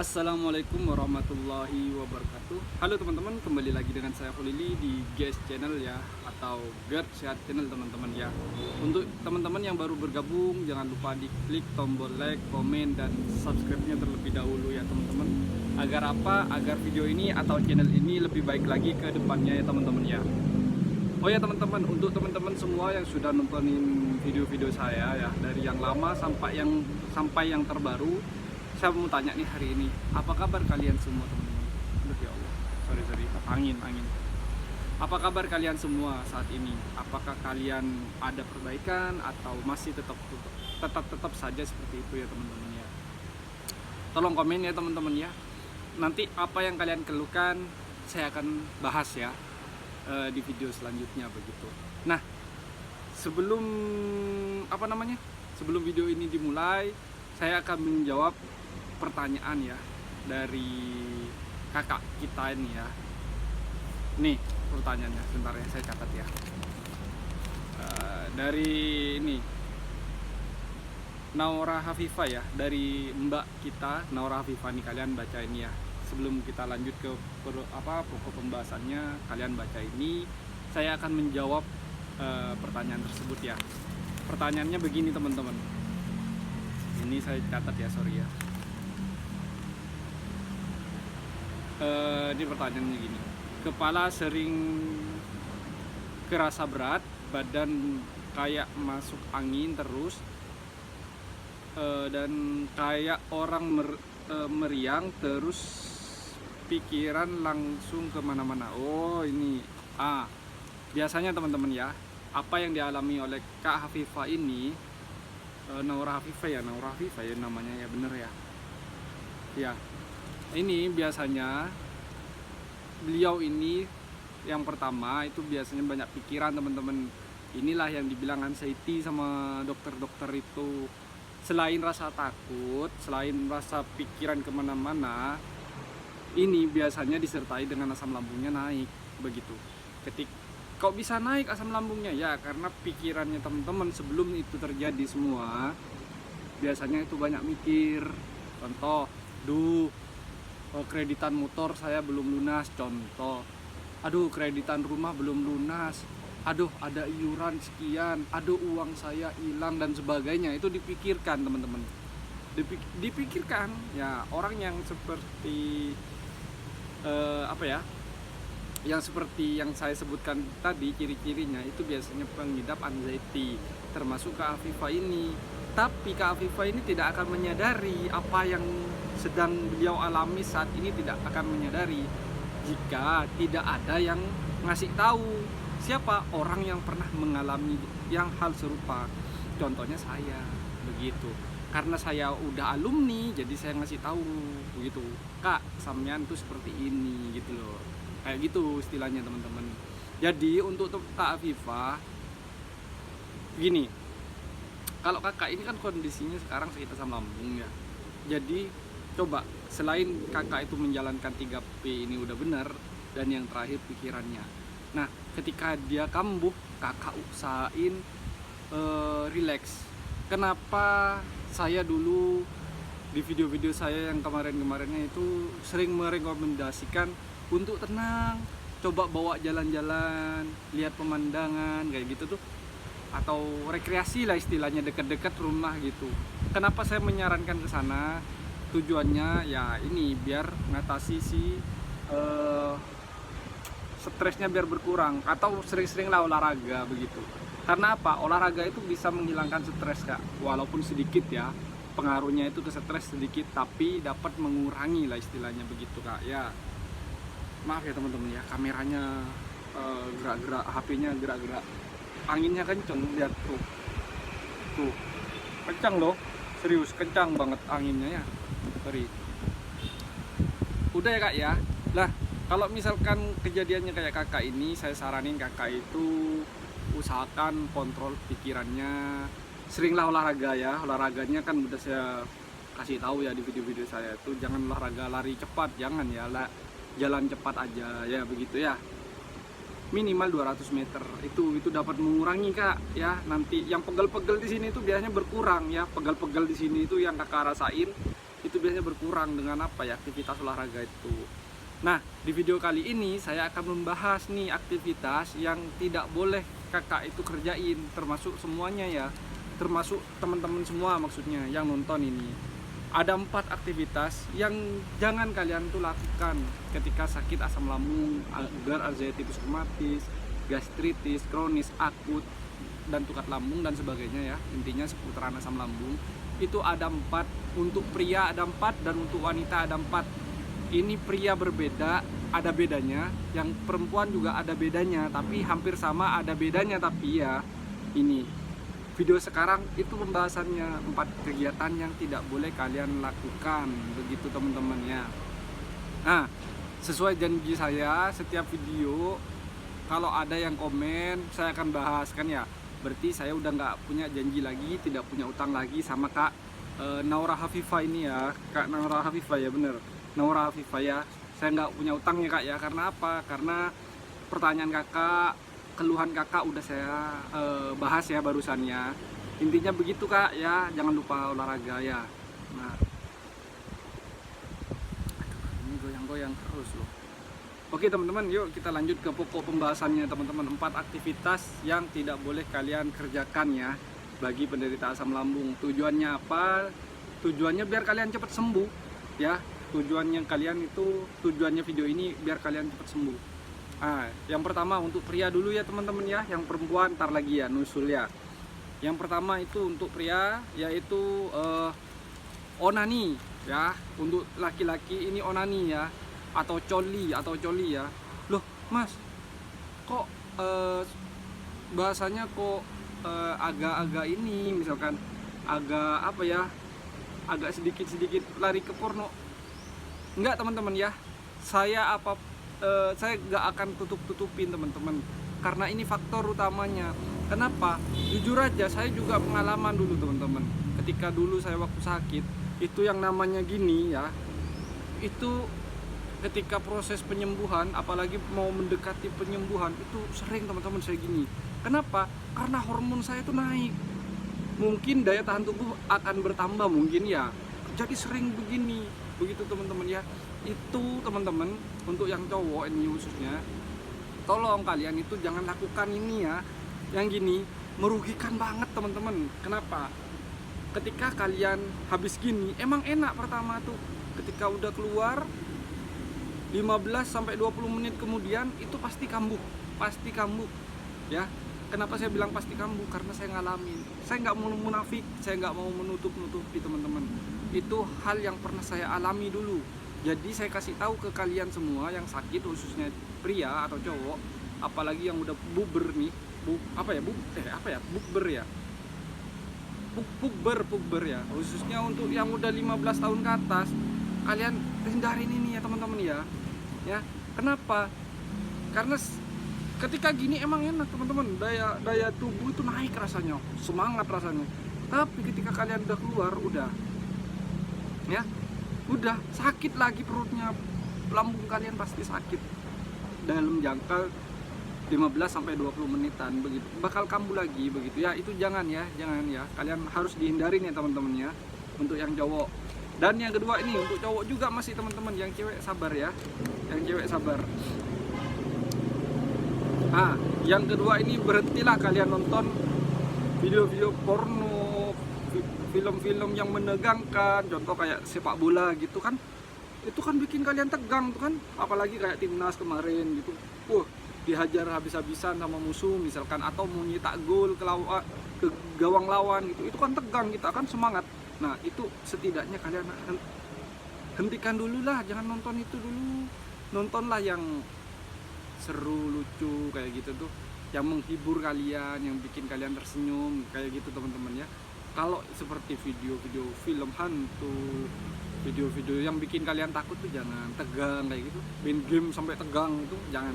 Assalamualaikum warahmatullahi wabarakatuh. Halo teman-teman, kembali lagi dengan saya Kholili di GS Channel ya, atau GERD Sehat Channel teman-teman ya. Untuk teman-teman yang baru bergabung, jangan lupa diklik tombol like, komen, dan subscribe-nya terlebih dahulu ya teman-teman. Agar apa? Agar video ini atau channel ini lebih baik lagi ke depannya ya teman-teman ya. Oh ya teman-teman, untuk teman-teman semua yang sudah nontonin video-video saya ya, dari yang lama sampai yang terbaru, saya mau tanya nih hari ini, apa kabar kalian semua teman-teman? Aduh ya Allah, sorry, angin. Apa kabar kalian semua saat ini? Apakah kalian ada perbaikan atau masih tetap saja seperti itu ya teman-teman ya? Tolong komen ya teman-teman ya. Nanti apa yang kalian keluhkan saya akan bahas ya di video selanjutnya begitu. Nah, sebelum sebelum video ini dimulai, saya akan menjawab pertanyaan ya dari kakak kita ini ya. Nih pertanyaannya, sebentar ya saya catat ya. Dari ini Naura Hafifah ya, dari mbak kita Naura Hafifah nih, kalian baca ini ya. Sebelum kita lanjut ke pokok pembahasannya, kalian baca ini. Saya akan menjawab pertanyaan tersebut ya. Pertanyaannya begini teman-teman. Ini saya catat ya, sorry ya. Ini pertanyaannya gini. Kepala sering kerasa berat, badan kayak masuk angin terus, dan kayak orang meriang terus, pikiran langsung kemana-mana. Oh ini biasanya teman-teman ya, apa yang dialami oleh Kak Hafifah ini, Naura Hafifah ya namanya ya, bener ya. Ya, ini biasanya beliau ini yang pertama itu biasanya banyak pikiran teman-teman. Inilah yang dibilang anxiety sama dokter-dokter itu. Selain rasa takut, selain rasa pikiran kemana-mana, ini biasanya disertai dengan asam lambungnya naik begitu. Kok bisa naik asam lambungnya? Ya karena pikirannya teman-teman sebelum itu terjadi semua, biasanya itu banyak mikir. Contoh, kreditan motor saya belum lunas, contoh. Aduh, kreditan rumah belum lunas. Aduh, ada iuran sekian. Aduh, uang saya hilang dan sebagainya. Itu dipikirkan teman-teman. Dipikirkan ya, orang yang seperti yang seperti yang saya sebutkan tadi, ciri-cirinya itu biasanya pengidap anxiety, termasuk Kak Afifah ini. Tapi Kak Afifah ini tidak akan menyadari apa yang sedang beliau alami saat ini, tidak akan menyadari jika tidak ada yang ngasih tahu. Siapa? Orang yang pernah mengalami yang hal serupa. Contohnya saya, begitu. Karena saya udah alumni, jadi saya ngasih tahu begitu. Kak, sampean tuh seperti ini gitu loh. Kayak gitu istilahnya teman-teman. Jadi untuk Kak Afifah gini, kalau kakak ini kan kondisinya sekarang sakit asam lambung ya. Jadi coba, selain kakak itu menjalankan 3P ini udah benar, dan yang terakhir pikirannya. Nah, ketika dia kambuh, kakak usahain relax. Kenapa saya dulu di video-video saya yang kemarin-kemarinnya itu sering merekomendasikan untuk tenang, coba bawa jalan-jalan, lihat pemandangan kayak gitu tuh, atau rekreasi lah istilahnya, dekat-dekat rumah gitu. Kenapa saya menyarankan ke sana? Tujuannya ya ini biar ngatasi stresnya biar berkurang, atau sering-seringlah olahraga begitu. Karena apa? Olahraga itu bisa menghilangkan stres Kak, walaupun sedikit ya. Pengaruhnya itu ke stres sedikit, tapi dapat mengurangi lah istilahnya begitu Kak ya. Maaf ya teman-teman ya, kameranya gerak-gerak, HP-nya gerak-gerak, anginnya kenceng, lihat tuh kencang loh, serius kencang banget anginnya ya. Sorry. Udah ya Kak ya. Lah, kalau misalkan kejadiannya kayak kakak ini, saya saranin kakak itu usahakan kontrol pikirannya. Seringlah olahraga ya. Olahraganya kan udah saya kasih tahu ya di video-video saya itu, jangan olahraga lari cepat, jangan ya. Jalan cepat aja ya begitu ya. Minimal 200 meter itu dapat mengurangi Kak ya. Nanti yang pegel-pegel di sini itu biasanya berkurang ya. Pegel-pegel di sini itu yang kakak rasain itu biasanya berkurang dengan apa ya, aktivitas olahraga itu. Nah, di video kali ini saya akan membahas nih aktivitas yang tidak boleh kakak itu kerjain, termasuk semuanya ya, termasuk teman-teman semua maksudnya yang nonton ini. Ada 4 aktivitas yang jangan kalian tuh lakukan ketika sakit asam lambung, agar arthritis reumatis, gastritis, kronis, akut, dan tukat lambung dan sebagainya ya. Intinya seputaran asam lambung. Itu ada 4, untuk pria ada 4 dan untuk wanita ada 4. Ini pria berbeda, ada bedanya, yang perempuan juga ada bedanya, tapi hampir sama ada bedanya. Tapi ya, ini video sekarang itu pembahasannya 4 kegiatan yang tidak boleh kalian lakukan, begitu teman-teman ya. Nah, sesuai janji saya, setiap video kalau ada yang komen saya akan bahas kan ya. Berarti saya udah nggak punya janji lagi, tidak punya utang lagi sama Kak Naura Hafifah ini ya, Kak Naura Hafifah ya, bener Naura Hafifah ya. Saya nggak punya utang ya Kak ya, karena apa? Karena pertanyaan kakak, keluhan kakak udah saya bahas ya barusannya. Intinya begitu Kak ya, jangan lupa olahraga ya. Nah, ini goyang-goyang terus loh. Oke teman-teman, yuk kita lanjut ke pokok pembahasannya teman-teman. 4 aktivitas yang tidak boleh kalian kerjakan ya bagi penderita asam lambung. Tujuannya apa? Tujuannya biar kalian cepat sembuh ya. Tujuannya video ini biar kalian cepat sembuh. Nah, yang pertama untuk pria dulu ya teman-teman ya, yang perempuan ntar lagi ya nusul ya. Yang pertama itu untuk pria, yaitu onani ya. Untuk laki-laki ini onani ya, atau coli ya. Loh mas, kok bahasanya kok agak-agak ini, misalkan agak apa ya, agak sedikit lari ke porno. Enggak teman-teman ya, saya nggak akan tutupin teman-teman, karena ini faktor utamanya. Kenapa? Jujur aja saya juga pengalaman dulu teman-teman. Ketika dulu saya waktu sakit, itu yang namanya gini ya, itu ketika proses penyembuhan, apalagi mau mendekati penyembuhan, itu sering teman-teman saya gini. Kenapa? Karena hormon saya itu naik, mungkin daya tahan tubuh akan bertambah mungkin ya, jadi sering begini, begitu teman-teman ya. Itu teman-teman, untuk yang cowok ini khususnya, tolong kalian itu jangan lakukan ini ya, yang gini merugikan banget teman-teman. Kenapa? Ketika kalian habis gini emang enak pertama tuh, ketika udah keluar 15-20 menit kemudian itu pasti kambuh ya. Kenapa saya bilang pasti kambuh? Karena saya ngalamin. Saya nggak mau munafik, saya nggak mau menutup-nutupi teman-teman. Itu hal yang pernah saya alami dulu. Jadi saya kasih tahu ke kalian semua yang sakit, khususnya pria atau cowok, apalagi yang udah bukber nih, bukber ya, khususnya untuk yang udah 15 tahun ke atas, kalian hindarin ini ya teman-teman ya. Kenapa? Karena ketika gini emang enak teman-teman, daya tubuh itu naik rasanya, semangat rasanya. Tapi ketika kalian udah keluar, udah sakit lagi perutnya, lambung kalian pasti sakit dalam jangka 15-20 menitan, begitu bakal kambuh lagi begitu ya. Itu jangan ya, kalian harus dihindarin ya teman-teman ya, untuk yang cowok. Dan yang kedua ini untuk cowok juga masih teman-teman, yang cewek sabar ya, yang kedua ini berhentilah kalian nonton video-video porno, film-film yang menegangkan, contoh kayak sepak bola gitu kan. Itu kan bikin kalian tegang tuh kan, apalagi kayak timnas kemarin gitu. Dihajar habis-habisan sama musuh misalkan, atau mau nyetak gol ke gawang lawan gitu. Itu kan tegang, kita kan semangat. Nah, itu setidaknya kalian hentikan dulu lah, jangan nonton itu dulu. Nontonlah yang seru, lucu kayak gitu tuh, yang menghibur kalian, yang bikin kalian tersenyum kayak gitu teman-teman ya. Kalau seperti video-video film hantu, video-video yang bikin kalian takut tuh jangan, tegang kayak gitu, main game sampai tegang itu jangan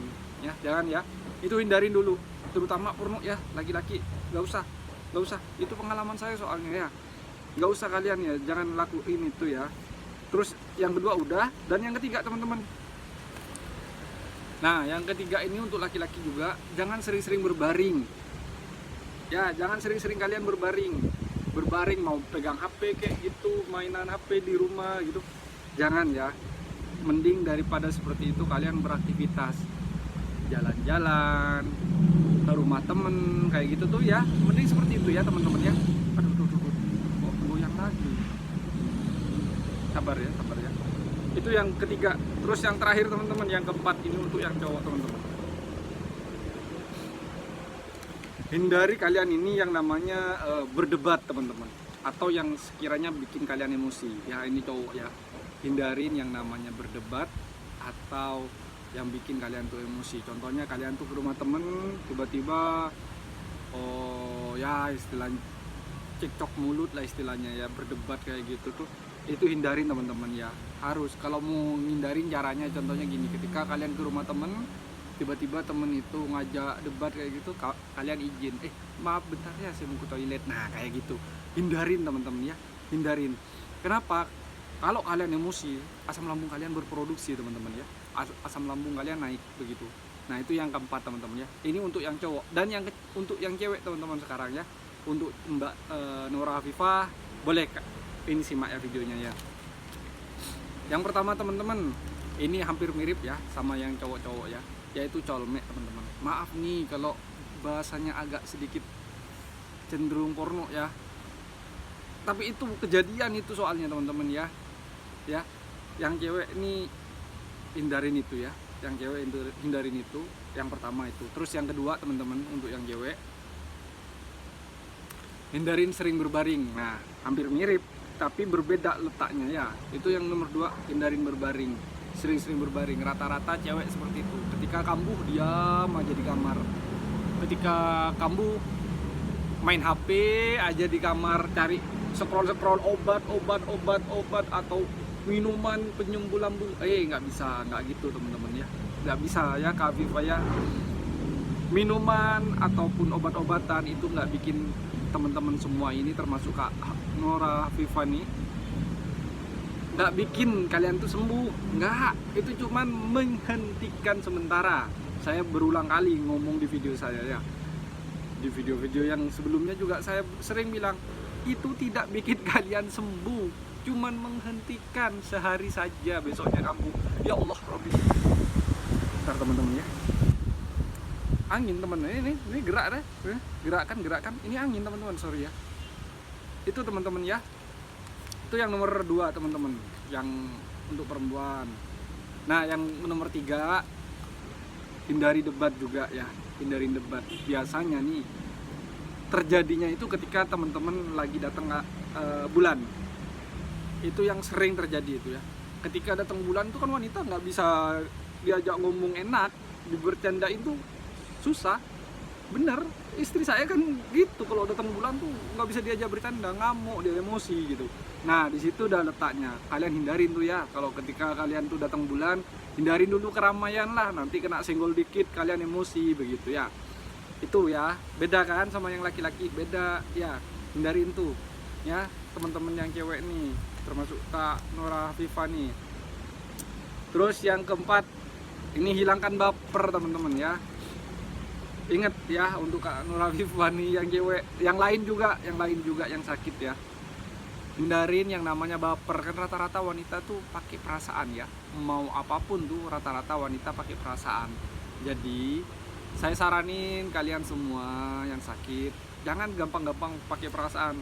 ya, itu hindarin dulu, terutama porno ya, laki-laki nggak usah, itu pengalaman saya soalnya ya, nggak usah kalian ya, jangan lakuin itu ya. Terus yang kedua udah, dan yang ketiga teman-teman, nah yang ketiga ini untuk laki-laki juga, jangan sering-sering berbaring ya, jangan sering-sering kalian berbaring. berbaring mau pegang HP kayak gitu, mainan HP di rumah gitu, jangan ya. Mending daripada seperti itu kalian beraktivitas, jalan-jalan ke rumah temen kayak gitu tuh ya, mending seperti itu ya teman-teman ya. Aduh, kok goyang lagi. Sabar ya. Itu yang ketiga. Terus yang terakhir teman-teman, yang keempat, ini untuk yang cowok teman-teman. Hindari kalian ini yang namanya berdebat teman-teman, atau yang sekiranya bikin kalian emosi ya. Ini cowok ya, hindarin yang namanya berdebat atau yang bikin kalian tuh emosi. Contohnya kalian tuh ke rumah temen, tiba-tiba ya istilahnya cekcok mulut lah istilahnya ya, berdebat kayak gitu tuh, itu hindarin teman-teman ya. Harus, kalau mau ngindarin caranya contohnya gini, ketika kalian ke rumah temen, tiba-tiba temen itu ngajak debat kayak gitu, kalian izin, maaf bentar ya saya mau ke toilet, nah kayak gitu. Hindarin teman-teman ya, hindarin. Kenapa? Kalau kalian emosi, asam lambung kalian berproduksi teman-teman ya, asam lambung kalian naik begitu. Nah itu yang keempat teman-teman ya. Ini untuk yang cowok. Dan untuk yang cewek teman-teman sekarang ya, untuk Mbak Nora Afifah, boleh ini simak ya videonya ya. Yang pertama teman-teman, ini hampir mirip ya sama yang cowok-cowok ya, yaitu colmek teman-teman. Maaf nih kalau bahasanya agak sedikit cenderung porno ya, tapi itu kejadian itu soalnya teman-teman ya. Ya, yang cewek ini hindarin itu ya, yang cewek hindarin itu, yang pertama itu. Terus yang kedua teman-teman, untuk yang cewek, hindarin sering berbaring. Nah hampir mirip tapi berbeda letaknya ya. Itu yang nomor 2, hindarin berbaring, sering-sering berbaring. Rata-rata cewek seperti itu, ketika kambuh diam aja di kamar, ketika kambuh main HP aja di kamar, cari scroll obat atau minuman penyembuh lambung. Nggak bisa, nggak gitu teman-teman ya, nggak bisa ya Kak Afifah ya. Minuman ataupun obat-obatan itu nggak bikin teman-teman semua ini, termasuk Kak Nora Afifah nih, nggak bikin kalian tuh sembuh. Nggak, itu cuman menghentikan sementara. Saya berulang kali ngomong di video saya ya, di video-video yang sebelumnya juga saya sering bilang, itu tidak bikin kalian sembuh, cuman menghentikan sehari saja, besoknya kamu ya Allah Robbi. Bentar teman-teman ya, angin teman-teman, ini gerak deh, gerakan ini angin teman-teman, sorry ya. Itu teman-teman ya, itu yang nomor 2 teman-teman, yang untuk perempuan. Nah yang nomor 3, hindari debat juga ya, hindarin debat. Biasanya nih terjadinya itu ketika teman-teman lagi datang bulan. Itu yang sering terjadi itu ya, ketika datang bulan itu kan wanita nggak bisa diajak ngomong enak, bercanda itu susah. Bener, istri saya kan gitu, kalau datang bulan tuh nggak bisa diajak bercanda, ngamuk, dia emosi gitu. Nah di situ udah letaknya, kalian hindarin tuh ya. Kalau ketika kalian tuh datang bulan, hindarin dulu keramaian lah, nanti kena senggol dikit kalian emosi begitu ya. Itu ya, beda kan sama yang laki-laki, beda ya, hindarin tuh ya teman-teman yang cewek nih, termasuk Kak Nora Afifah nih. Terus yang keempat, ini hilangkan baper teman-teman ya. Ingat ya, untuk Kak Nora Afifah nih yang cewek, yang lain juga yang sakit ya, hindarin yang namanya baper. Kan rata-rata wanita tuh pakai perasaan ya, mau apapun tuh rata-rata wanita pakai perasaan. Jadi saya saranin kalian semua yang sakit, jangan gampang-gampang pakai perasaan.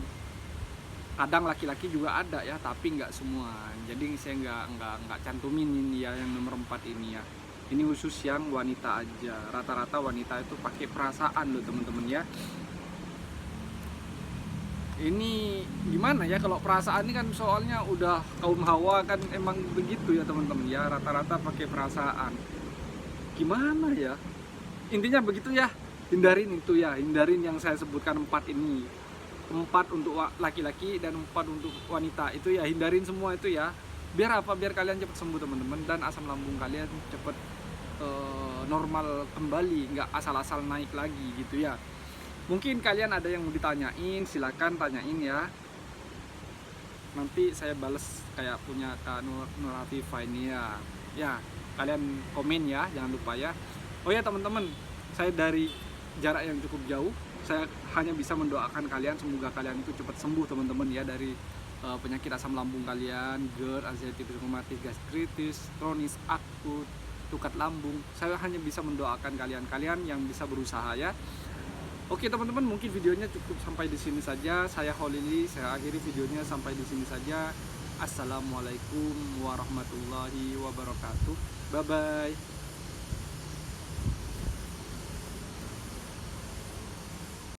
Kadang laki-laki juga ada ya, tapi nggak semua. Jadi saya nggak cantumin ini ya, yang nomor 4 ini ya. Ini khusus yang wanita aja. Rata-rata wanita itu pakai perasaan loh teman-teman ya. Ini gimana ya, kalau perasaan ini kan soalnya udah kaum hawa kan emang begitu ya teman-teman ya. Rata-rata pakai perasaan. Gimana ya? Intinya begitu ya. Hindarin itu ya, hindarin yang saya sebutkan 4 ini. 4 untuk laki-laki dan 4 untuk wanita, itu ya hindarin semua itu ya. Biar apa? Biar kalian cepat sembuh teman-teman, dan asam lambung kalian cepat normal kembali, nggak asal-asal naik lagi gitu ya. Mungkin kalian ada yang mau ditanyain, silakan tanyain ya. Nanti saya bales kayak punya Kak Nora Afifah ini ya. Ya, kalian komen ya, jangan lupa ya. Oh ya teman-teman, saya dari jarak yang cukup jauh Saya hanya bisa mendoakan kalian, semoga kalian itu cepat sembuh teman-teman ya, dari penyakit asam lambung kalian, GERD, anxiety psikomatik, gastritis, kronis, akut, tukat lambung. Saya hanya bisa mendoakan kalian yang bisa berusaha ya. Oke teman-teman, mungkin videonya cukup sampai di sini saja. Saya Kholili, saya akhiri videonya sampai di sini saja. Assalamualaikum warahmatullahi wabarakatuh. Bye bye.